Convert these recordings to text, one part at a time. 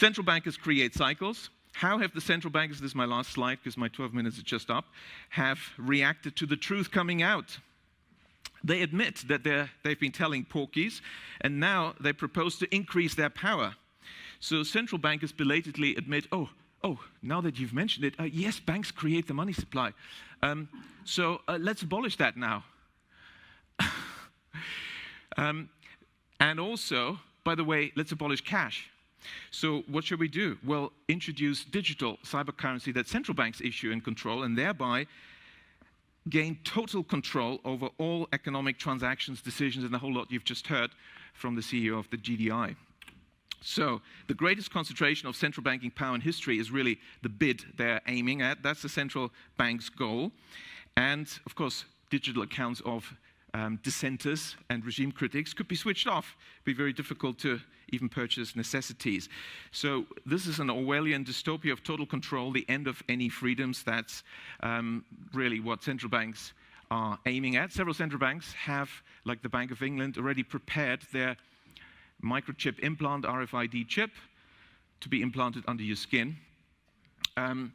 Central bankers create cycles. How have the central bankers, this is my last slide because my 12 minutes is just up, have reacted to the truth coming out? They admit that they've been telling porkies, and now they propose to increase their power. So central bankers belatedly admit, oh, now that you've mentioned it, yes, banks create the money supply. So let's abolish that now. And also, by the way, let's abolish cash. So what should we do? Well, introduce digital cyber currency that central banks issue and control, and thereby gain total control over all economic transactions, decisions, and the whole lot you've just heard from the CEO of the GDI. So the greatest concentration of central banking power in history is really the bid they're aiming at. That's the central bank's goal. And of course, digital accounts of dissenters and regime critics could be switched off. It'd be very difficult to even purchase necessities. So this is an Orwellian dystopia of total control, the end of any freedoms. That's really what central banks are aiming at. Several central banks have, like the Bank of England, already prepared their microchip implant, RFID chip, to be implanted under your skin. And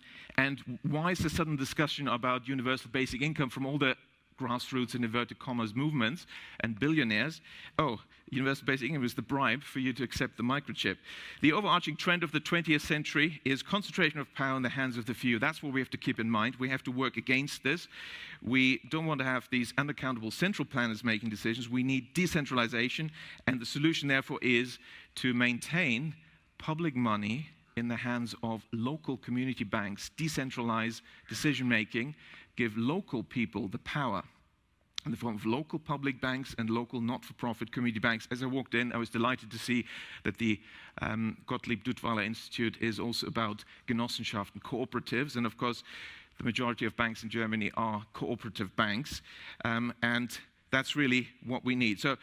why is the sudden discussion about universal basic income from all the grassroots and inverted commas movements and billionaires? Oh, universal basic income is the bribe for you to accept the microchip. The overarching trend of the 20th century is concentration of power in the hands of the few. That's what we have to keep in mind. We have to work against this. We don't want to have these unaccountable central planners making decisions. We need decentralization, and the solution therefore is to maintain public money in the hands of local community banks, decentralize decision-making, give local people the power in the form of local public banks and local not-for-profit community banks. As I walked in, I was delighted to see that the Gottlieb Duttweiler Institute is also about Genossenschaft and cooperatives, and of course, the majority of banks in Germany are cooperative banks, and that's really what we need. So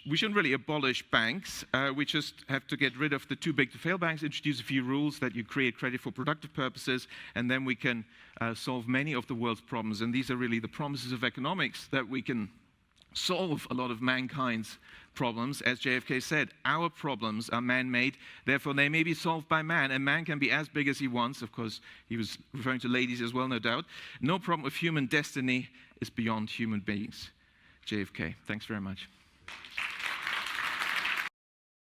we shouldn't really abolish banks. We just have to get rid of the too big to fail banks, introduce a few rules that you create credit for productive purposes, and then we can solve many of the world's problems. And these are really the promises of economics, that we can solve a lot of mankind's problems. As JFK said, our problems are man-made, therefore they may be solved by man, and man can be as big as he wants. Of course, he was referring to ladies as well, no doubt. No problem of human destiny is beyond human beings. JFK. Thanks very much.